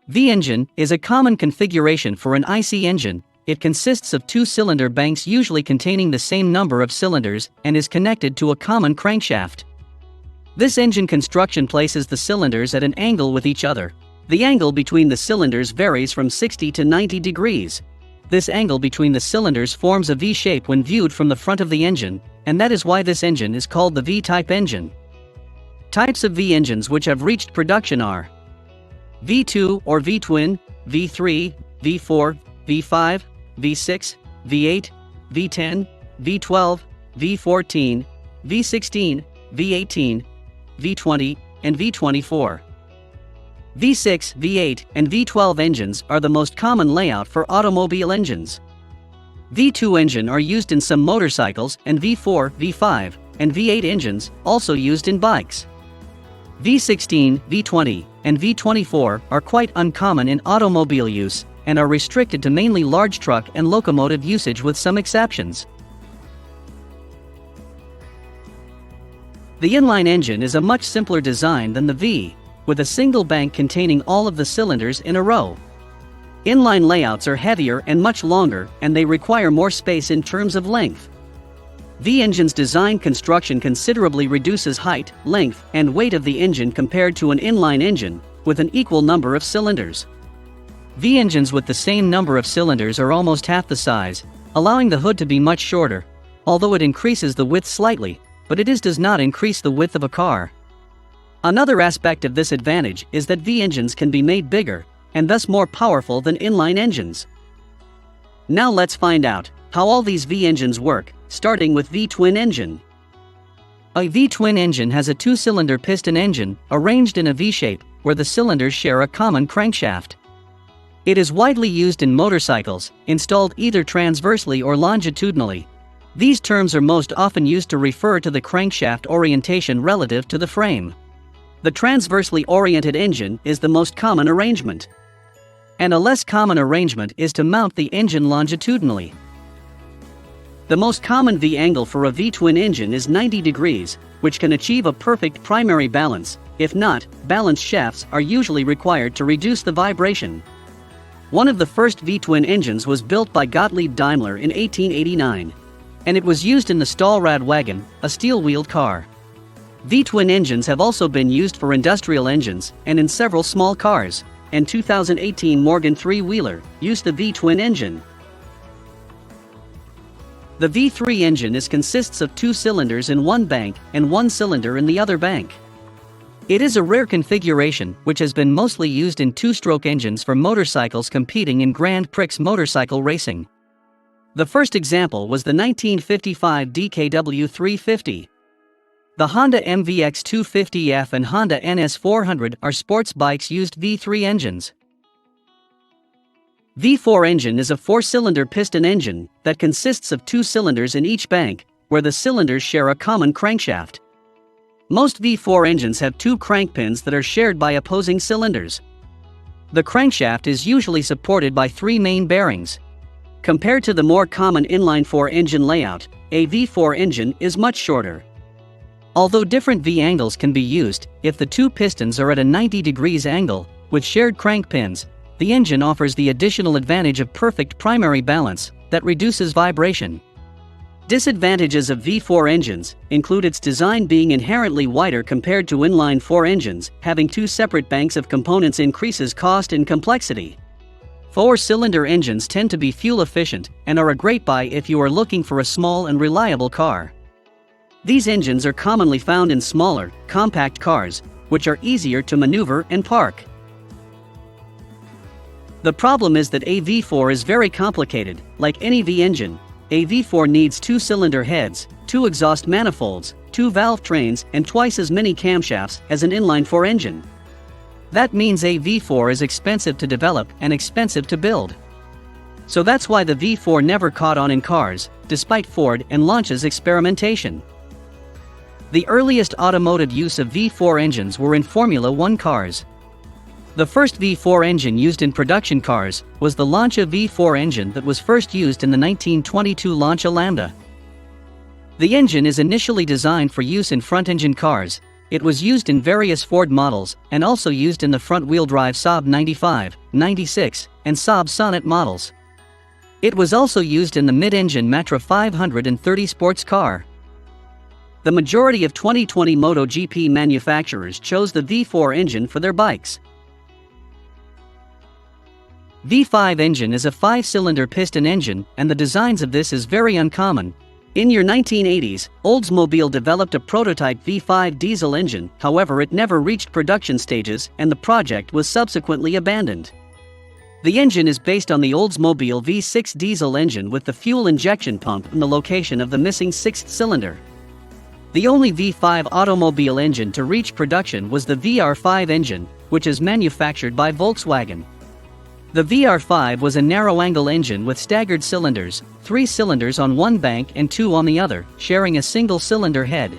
V-engine is a common configuration for an IC engine. It consists of two-cylinder banks usually containing the same number of cylinders and is connected to a common crankshaft. This engine construction places the cylinders at an angle with each other. The angle between the cylinders varies from 60 to 90 degrees. This angle between the cylinders forms a V shape when viewed from the front of the engine, and that is why this engine is called the V-type engine. Types of V-engines which have reached production are V2 or V-twin, V3, V4, V5, V6, V8, V10, V12, V14, V16, V18, V20, and V24. V6, V8, and V12 engines are the most common layout for automobile engines. V2 engine are used in some motorcycles, and V4, V5, and V8 engines also used in bikes. V16, V20, and V24 are quite uncommon in automobile use and are restricted to mainly large truck and locomotive usage with some exceptions. The inline engine is a much simpler design than the V, with a single bank containing all of the cylinders in a row. Inline layouts are heavier and much longer, and they require more space in terms of length. V-engine's design construction considerably reduces height, length, and weight of the engine compared to an inline engine, with an equal number of cylinders. V-engines with the same number of cylinders are almost half the size, allowing the hood to be much shorter, although it increases the width slightly, but it does not increase the width of a car. Another aspect of this advantage is that V-engines can be made bigger, and thus more powerful than inline engines. Now let's find out how all these V-engines work, starting with V-twin engine. A V-twin engine has a two-cylinder piston engine arranged in a V-shape where the cylinders share a common crankshaft. It is widely used in motorcycles, installed either transversely or longitudinally. These terms are most often used to refer to the crankshaft orientation relative to the frame. The transversely oriented engine is the most common arrangement, and a less common arrangement is to mount the engine longitudinally. The most common V-angle for a V-twin engine is 90 degrees, which can achieve a perfect primary balance. If not, balanced shafts are usually required to reduce the vibration. One of the first V-twin engines was built by Gottlieb Daimler in 1889, and it was used in the Stahlrad wagon, a steel-wheeled car. V-twin engines have also been used for industrial engines and in several small cars, and 2018 Morgan three-wheeler used the V-twin engine. The V3 engine consists of two cylinders in one bank and one cylinder in the other bank. It is a rare configuration which has been mostly used in two-stroke engines for motorcycles competing in Grand Prix motorcycle racing. The first example was the 1955 DKW 350. The Honda MVX 250F and Honda NS 400 are sports bikes used V3 engines. V4 engine is a four-cylinder piston engine that consists of two cylinders in each bank, where the cylinders share a common crankshaft. Most V4 engines have two crank pins that are shared by opposing cylinders. The crankshaft is usually supported by three main bearings. Compared to the more common inline-4 engine layout, a V4 engine is much shorter. Although different V-angles can be used, if the two pistons are at a 90 degrees angle, with shared crank pins, the engine offers the additional advantage of perfect primary balance that reduces vibration. Disadvantages of V4 engines include its design being inherently wider compared to inline-4 engines. Having two separate banks of components increases cost and complexity. Four-cylinder engines tend to be fuel efficient and are a great buy if you are looking for a small and reliable car. These engines are commonly found in smaller, compact cars, which are easier to maneuver and park. The problem is that a V4 is very complicated. Like any V engine, a V4 needs two cylinder heads, two exhaust manifolds, two valve trains, and twice as many camshafts as an inline-4 engine. That means a V4 is expensive to develop and expensive to build. So that's why the V4 never caught on in cars, despite Ford and Launch's experimentation. The earliest automotive use of V4 engines were in Formula One cars. The first V4 engine used in production cars was the Lancia V4 engine that was first used in the 1922 Lancia Lambda. The engine is initially designed for use in front-engine cars, It was used in various Ford models and also used in the front-wheel drive Saab 95, 96, and Saab Sonnet models. It was also used in the mid-engine Matra 530 sports car. The majority of 2020 MotoGP manufacturers chose the V4 engine for their bikes. V5 engine is a 5-cylinder piston engine, and the designs of this is very uncommon. In your 1980s, Oldsmobile developed a prototype V5 diesel engine, however it never reached production stages and the project was subsequently abandoned. The engine is based on the Oldsmobile V6 diesel engine with the fuel injection pump in the location of the missing 6th cylinder. The only V5 automobile engine to reach production was the VR5 engine, which is manufactured by Volkswagen. The VR5 was a narrow-angle engine with staggered cylinders, 3 cylinders on one bank and 2 on the other, sharing a single cylinder head.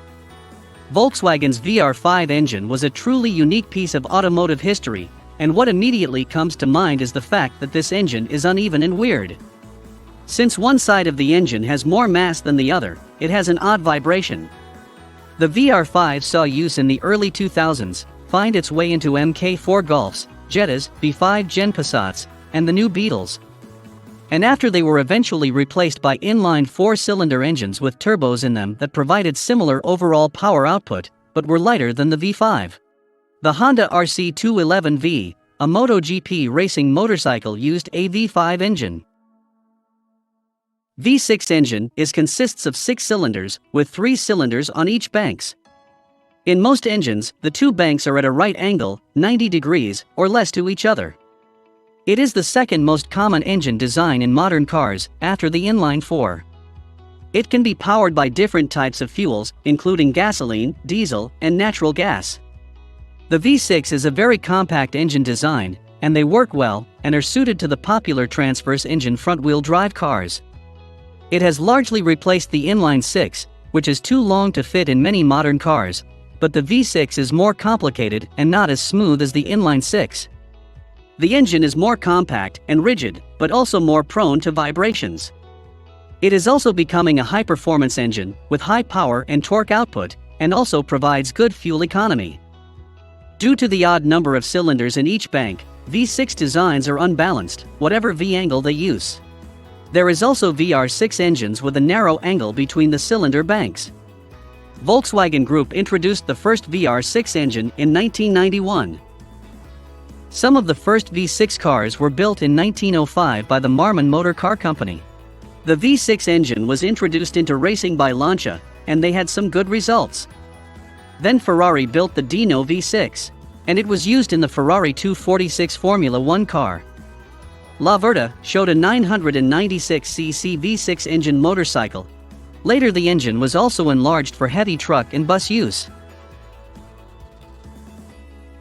Volkswagen's VR5 engine was a truly unique piece of automotive history, and what immediately comes to mind is the fact that this engine is uneven and weird. Since one side of the engine has more mass than the other, it has an odd vibration. The VR5 saw use in the early 2000s, find its way into Mk4 Golfs, Jettas, B5 Gen Passats, and the new Beetles. And after they were eventually replaced by inline 4-cylinder engines with turbos in them that provided similar overall power output, but were lighter than the V5. The Honda RC211V, a MotoGP racing motorcycle, used a V5 engine. V6 engine consists of 6 cylinders, with 3 cylinders on each banks. In most engines, the two banks are at a right angle, 90 degrees, or less to each other. It is the second most common engine design in modern cars, after the inline 4. It can be powered by different types of fuels, including gasoline, diesel, and natural gas. The V6 is a very compact engine design, and they work well, and are suited to the popular transverse engine front-wheel drive cars. It has largely replaced the inline 6, which is too long to fit in many modern cars, but the V6 is more complicated and not as smooth as the inline 6. The engine is more compact and rigid, but also more prone to vibrations. It is also becoming a high-performance engine, with high power and torque output, and also provides good fuel economy. Due to the odd number of cylinders in each bank, V6 designs are unbalanced, whatever V-angle they use. There is also VR6 engines with a narrow angle between the cylinder banks. Volkswagen Group introduced the first VR6 engine in 1991. Some of the first V6 cars were built in 1905 by the Marmon Motor Car Company. The V6 engine was introduced into racing by Lancia, and they had some good results. Then Ferrari built the Dino V6, and it was used in the Ferrari 246 Formula 1 car. La Verda showed a 996cc V6 engine motorcycle. Later the engine was also enlarged for heavy truck and bus use.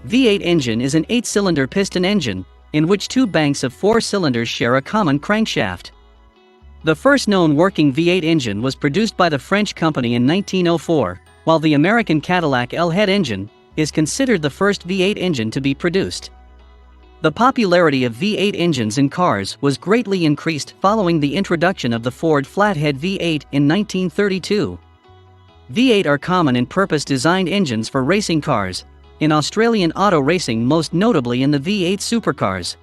V8 engine is an 8-cylinder piston engine, in which 2 banks of 4 cylinders share a common crankshaft. The first known working V8 engine was produced by the French company in 1904, while the American Cadillac L-head engine is considered the first V8 engine to be produced. The popularity of V8 engines in cars was greatly increased following the introduction of the Ford flathead V8 in 1932. V8 are common in purpose-designed engines for racing cars, in Australian auto racing most notably in the V8 supercars.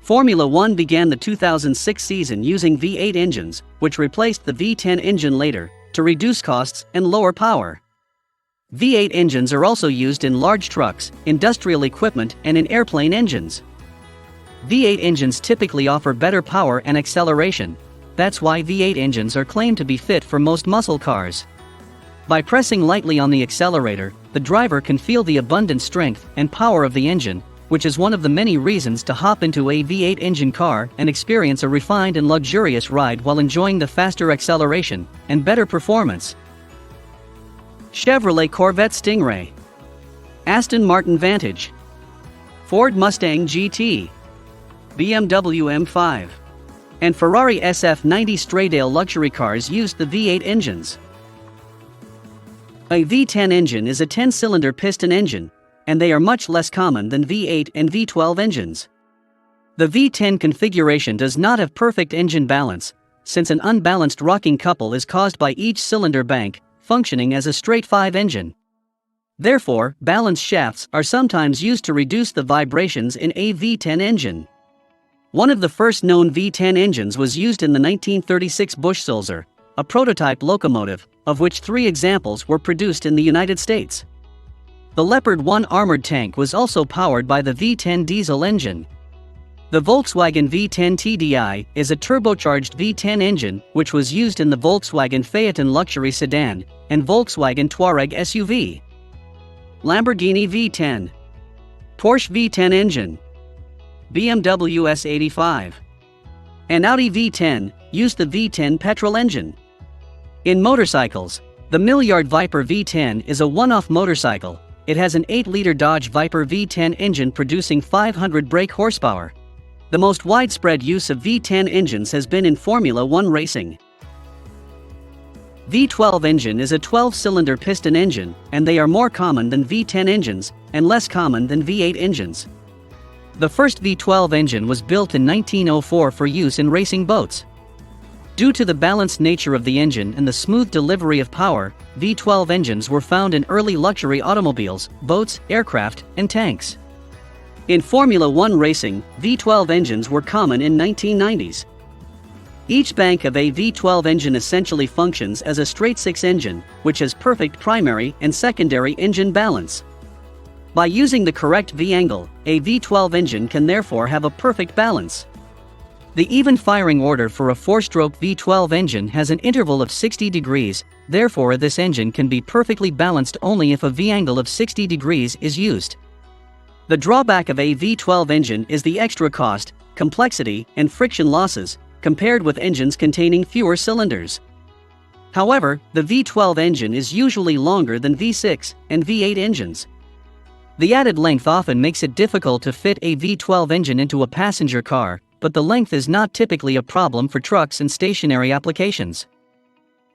Formula 1 began the 2006 season using V8 engines, which replaced the V10 engine later, to reduce costs and lower power. V8 engines are also used in large trucks, industrial equipment, and in airplane engines. V8 engines typically offer better power and acceleration. That's why V8 engines are claimed to be fit for most muscle cars. By pressing lightly on the accelerator, the driver can feel the abundant strength and power of the engine, which is one of the many reasons to hop into a V8 engine car and experience a refined and luxurious ride while enjoying the faster acceleration and better performance. Chevrolet Corvette Stingray, Aston Martin Vantage, Ford Mustang GT, BMW M5, and Ferrari SF90 Stradale luxury cars used the V8 engines. A V10 engine is a 10-cylinder piston engine, and they are much less common than V8 and V12 engines. The V10 configuration does not have perfect engine balance, since an unbalanced rocking couple is caused by each cylinder bank functioning as a straight 5 engine. Therefore, balance shafts are sometimes used to reduce the vibrations in a V10 engine. One of the first known V10 engines was used in the 1936 Busch-Sulzer, a prototype locomotive, of which 3 examples were produced in the United States. The Leopard 1 armored tank was also powered by the V10 diesel engine. The Volkswagen V10 TDI is a turbocharged V10 engine which was used in the Volkswagen Phaeton luxury sedan and Volkswagen Touareg SUV. Lamborghini V10, Porsche V10 engine, BMW S85, and Audi V10 used the V10 petrol engine. In motorcycles, the Milliard Viper V10 is a one-off motorcycle. It has an 8-liter Dodge Viper V10 engine producing 500 brake horsepower. The most widespread use of V10 engines has been in Formula 1 racing. V12 engine is a 12-cylinder piston engine, and they are more common than V10 engines, and less common than V8 engines. The first V12 engine was built in 1904 for use in racing boats. Due to the balanced nature of the engine and the smooth delivery of power, V12 engines were found in early luxury automobiles, boats, aircraft, and tanks. In Formula 1 racing, V12 engines were common in 1990s. Each bank of a V12 engine essentially functions as a straight-six engine, which has perfect primary and secondary engine balance. By using the correct V-angle, a V12 engine can therefore have a perfect balance. The even firing order for a 4-stroke V12 engine has an interval of 60 degrees, therefore this engine can be perfectly balanced only if a V-angle of 60 degrees is used. The drawback of a V12 engine is the extra cost, complexity, and friction losses, compared with engines containing fewer cylinders. However, the V12 engine is usually longer than V6 and V8 engines. The added length often makes it difficult to fit a V12 engine into a passenger car, but the length is not typically a problem for trucks and stationary applications.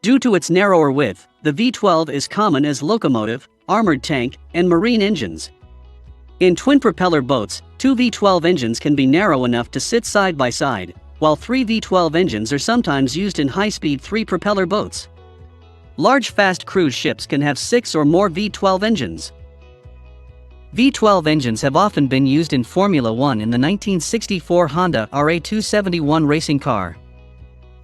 Due to its narrower width, the V12 is common as locomotive, armored tank, and marine engines. In twin-propeller boats, 2 V12 engines can be narrow enough to sit side by side, while 3 V12 engines are sometimes used in high-speed 3-propeller boats. Large fast cruise ships can have 6 or more V12 engines. V12 engines have often been used in Formula 1 in the 1964 Honda RA271 racing car.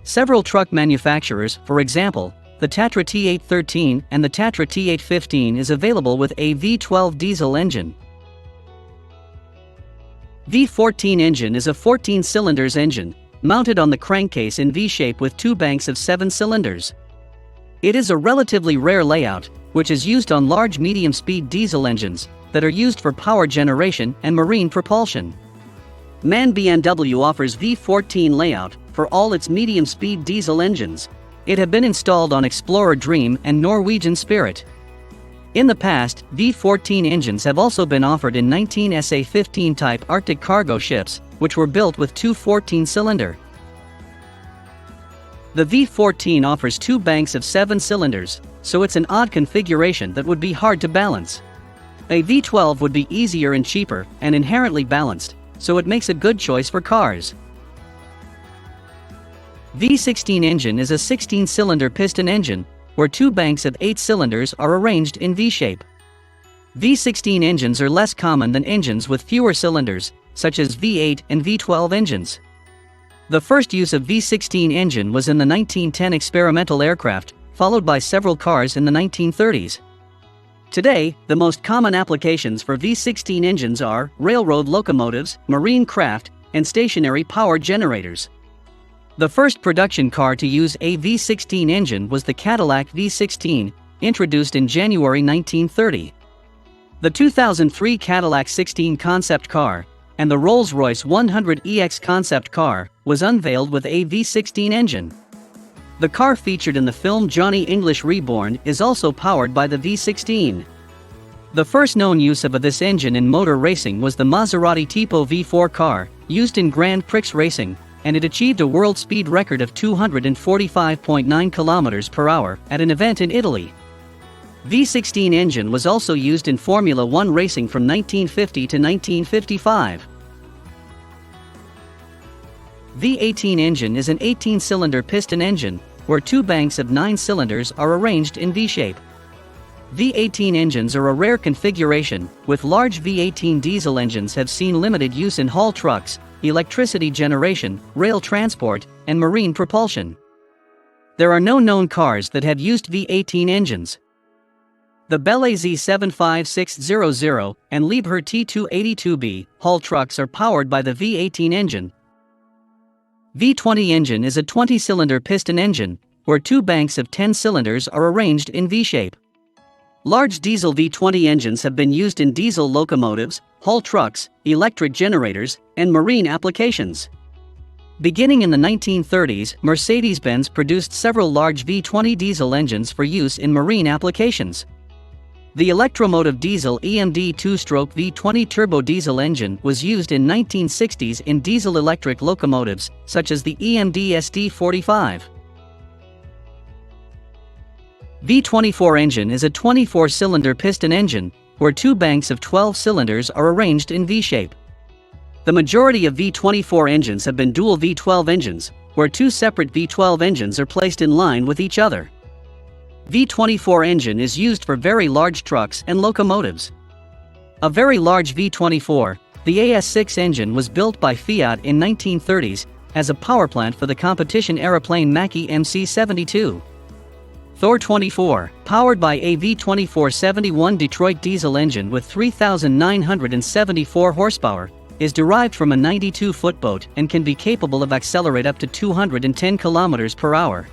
Several truck manufacturers, for example, the Tatra T813 and the Tatra T815 is available with a V12 diesel engine. V14 engine is a 14-cylinders engine, mounted on the crankcase in V-shape with 2 banks of 7 cylinders. It is a relatively rare layout, which is used on large medium-speed diesel engines that are used for power generation and marine propulsion. MAN BMW offers V14 layout for all its medium-speed diesel engines. It had been installed on Explorer Dream and Norwegian Spirit. In the past, V14 engines have also been offered in 19 SA-15 type Arctic cargo ships, which were built with 2 14-cylinder. The V14 offers 2 banks of 7 cylinders, so it's an odd configuration that would be hard to balance. A V12 would be easier and cheaper, and inherently balanced, so it makes a good choice for cars. V16 engine is a 16-cylinder piston engine, where 2 banks of 8 cylinders are arranged in V-shape. V16 engines are less common than engines with fewer cylinders, such as V8 and V12 engines. The first use of V16 engine was in the 1910 experimental aircraft, followed by several cars in the 1930s. Today, the most common applications for V16 engines are railroad locomotives, marine craft, and stationary power generators. The first production car to use a V16 engine was the Cadillac V16, introduced in January 1930. The 2003 Cadillac 16 concept car and the Rolls-Royce 100EX concept car was unveiled with a V16 engine. The car featured in the film Johnny English Reborn is also powered by the V16. The first known use of this engine in motor racing was the Maserati Tipo V4 car, used in Grand Prix racing, and it achieved a world speed record of 245.9 km per hour at an event in Italy. V16 engine was also used in Formula 1 racing from 1950 to 1955. V18 engine is an 18-cylinder piston engine, where 2 banks of 9 cylinders are arranged in V-shape. V18 engines are a rare configuration, with large V18 diesel engines have seen limited use in haul trucks, electricity generation, rail transport, and marine propulsion. There are no known cars that have used V18 engines. The Belle Z75600 and Liebherr T282B haul trucks are powered by the V18 engine. V20 engine is a 20-cylinder piston engine, where two banks of 10 cylinders are arranged in V-shape. Large diesel V20 engines have been used in diesel locomotives, haul trucks, electric generators, and marine applications. Beginning in the 1930s, Mercedes-Benz produced several large V20 diesel engines for use in marine applications. The Electromotive Diesel EMD 2-stroke V20 turbo diesel engine was used in 1960s in diesel-electric locomotives, such as the EMD SD45. V24 engine is a 24-cylinder piston engine, where two banks of 12 cylinders are arranged in V-shape. The majority of V24 engines have been dual V12 engines, where two separate V12 engines are placed in line with each other. V24 engine is used for very large trucks and locomotives. A very large V24, the AS6 engine was built by Fiat in 1930s as a powerplant for the competition aeroplane Macchi MC-72. Thor 24, powered by a V24-71 Detroit diesel engine with 3,974 horsepower, is derived from a 92-foot boat and can be capable of accelerate up to 210 km per hour.